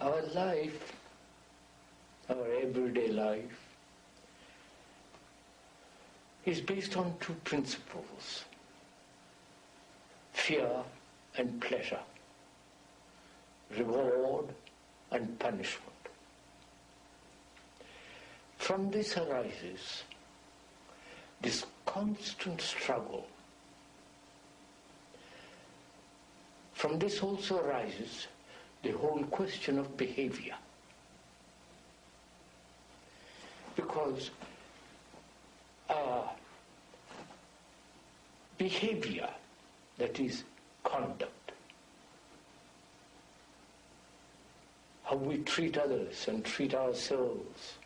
Our life, our everyday life, is based on two principles: fear and pleasure, reward and punishment. From this arises this constant struggle. From this also arises the whole question of behavior. Because our behavior, that is conduct, how we treat others and treat ourselves,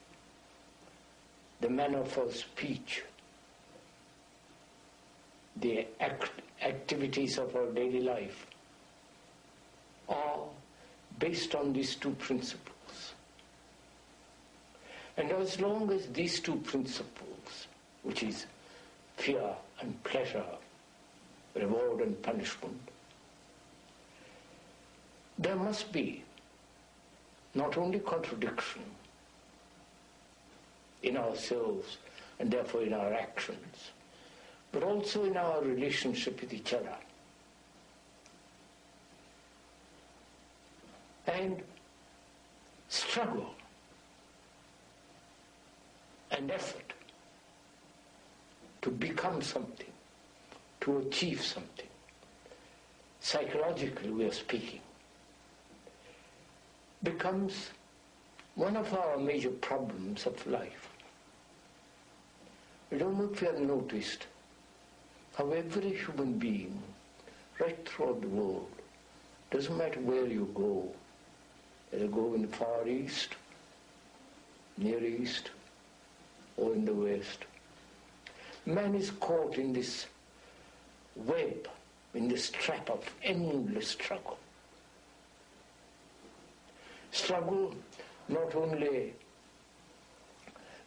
the manner of our speech, the activities of our daily life, are based on these two principles. And as long as these two principles, which is fear and pleasure, reward and punishment, there must be not only contradiction in ourselves and therefore in our actions, but also in our relationship with each other. And struggle and effort to become something, to achieve something. Psychologically, we are speaking, becomes one of our major problems of life. I don't know if you have noticed how every human being, right throughout the world, doesn't matter where you go, whether you go in the Far East, Near East, or in the West, man is caught in this web, in this trap of endless struggle. Struggle not only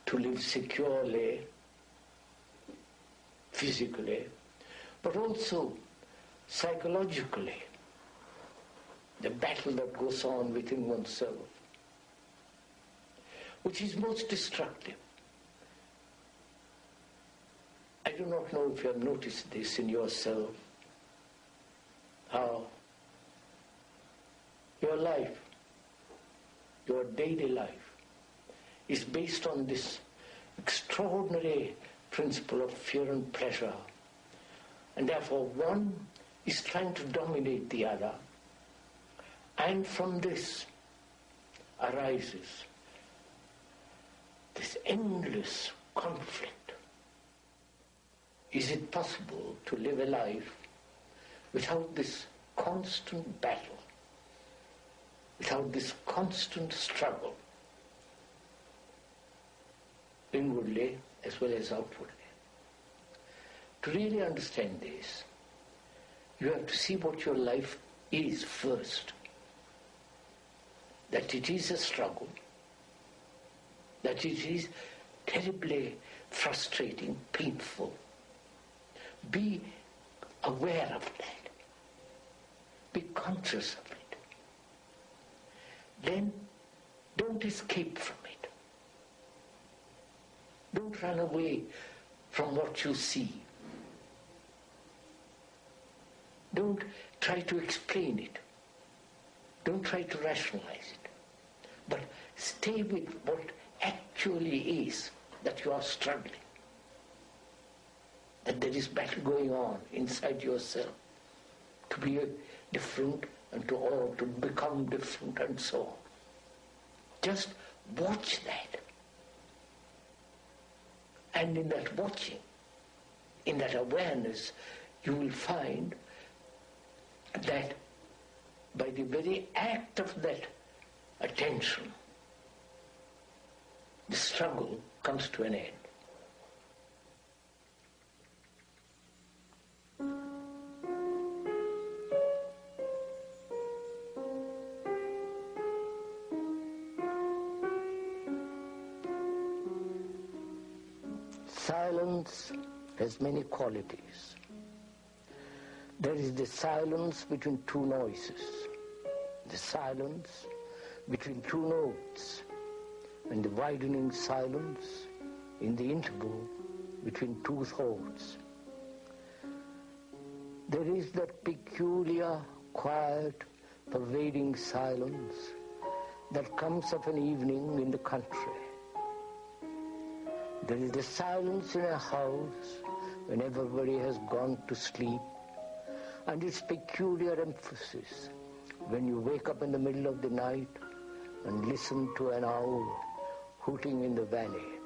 to live securely, physically, but also psychologically. The battle that goes on within oneself, which is most destructive. I do not know if you have noticed this in yourself, how your life, your daily life, is based on this extraordinary principle of fear and pleasure, and therefore one is trying to dominate the other, and from this arises this endless conflict. Is it possible to live a life without this constant battle, without this constant struggle, inwardly as well as outwardly? To really understand this, you have to see what your life is first. That it is a struggle, that it is terribly frustrating, painful. Be aware of that. Be conscious of it. Then don't escape from it. Don't run away from what you see. Don't try to explain it. Don't try to rationalize it. But stay with what actually is, that you are struggling, that there is battle going on inside yourself to be different and to become different and so on. Just watch that. And in that watching, in that awareness, you will find that by the very act of that attention, the struggle comes to an end. Silence has many qualities. There is the silence between two noises, the silence between two notes, and the widening silence in the interval between two thoughts. There is that peculiar, quiet, pervading silence that comes of an evening in the country. There is the silence in a house when everybody has gone to sleep, and its peculiar emphasis when you wake up in the middle of the night and listen to an owl hooting in the valley.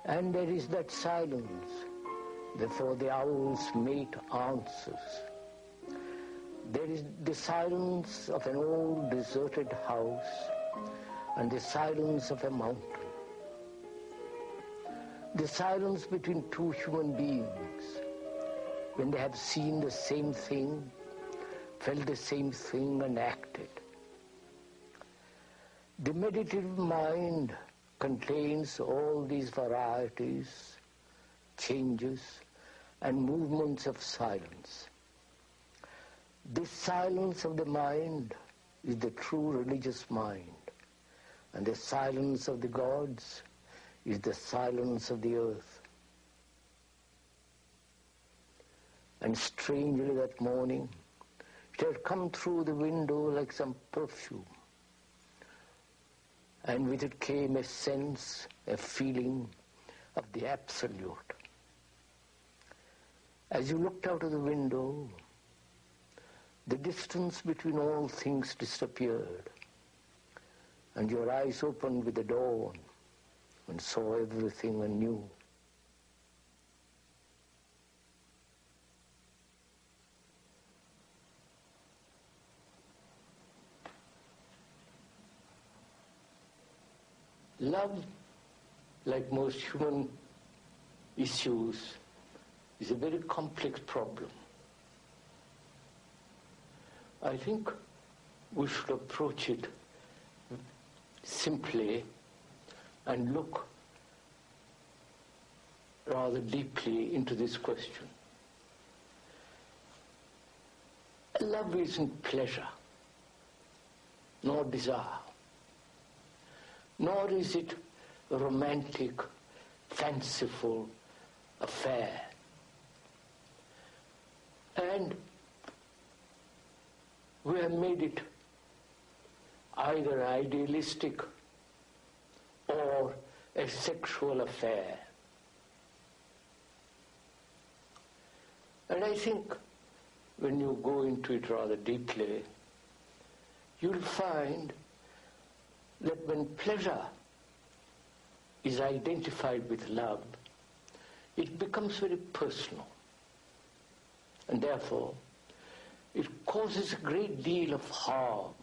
And there is that silence before the owl's mate answers. There is the silence of an old deserted house and the silence of a mountain. The silence between two human beings when they have seen the same thing, felt the same thing and acted. The meditative mind contains all these varieties, changes, and movements of silence. This silence of the mind is the true religious mind, and the silence of the gods is the silence of the earth. And strangely that morning, it had come through the window like some perfume. And with it came a sense, a feeling of the absolute. As you looked out of the window, the distance between all things disappeared, and your eyes opened with the dawn and saw everything anew. Love, like most human issues, is a very complex problem. I think we should approach it simply and look rather deeply into this question. Love isn't pleasure, nor desire, nor is it a romantic, fanciful affair. And we have made it either idealistic or a sexual affair. And I think when you go into it rather deeply, you'll find that when pleasure is identified with love, it becomes very personal. And therefore, it causes a great deal of harm.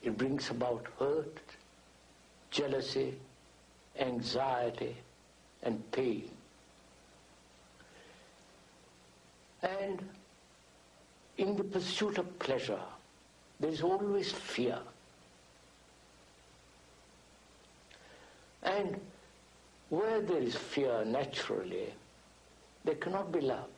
It brings about hurt, jealousy, anxiety, and pain. And in the pursuit of pleasure, there is always fear. And where there is fear, naturally, there cannot be love.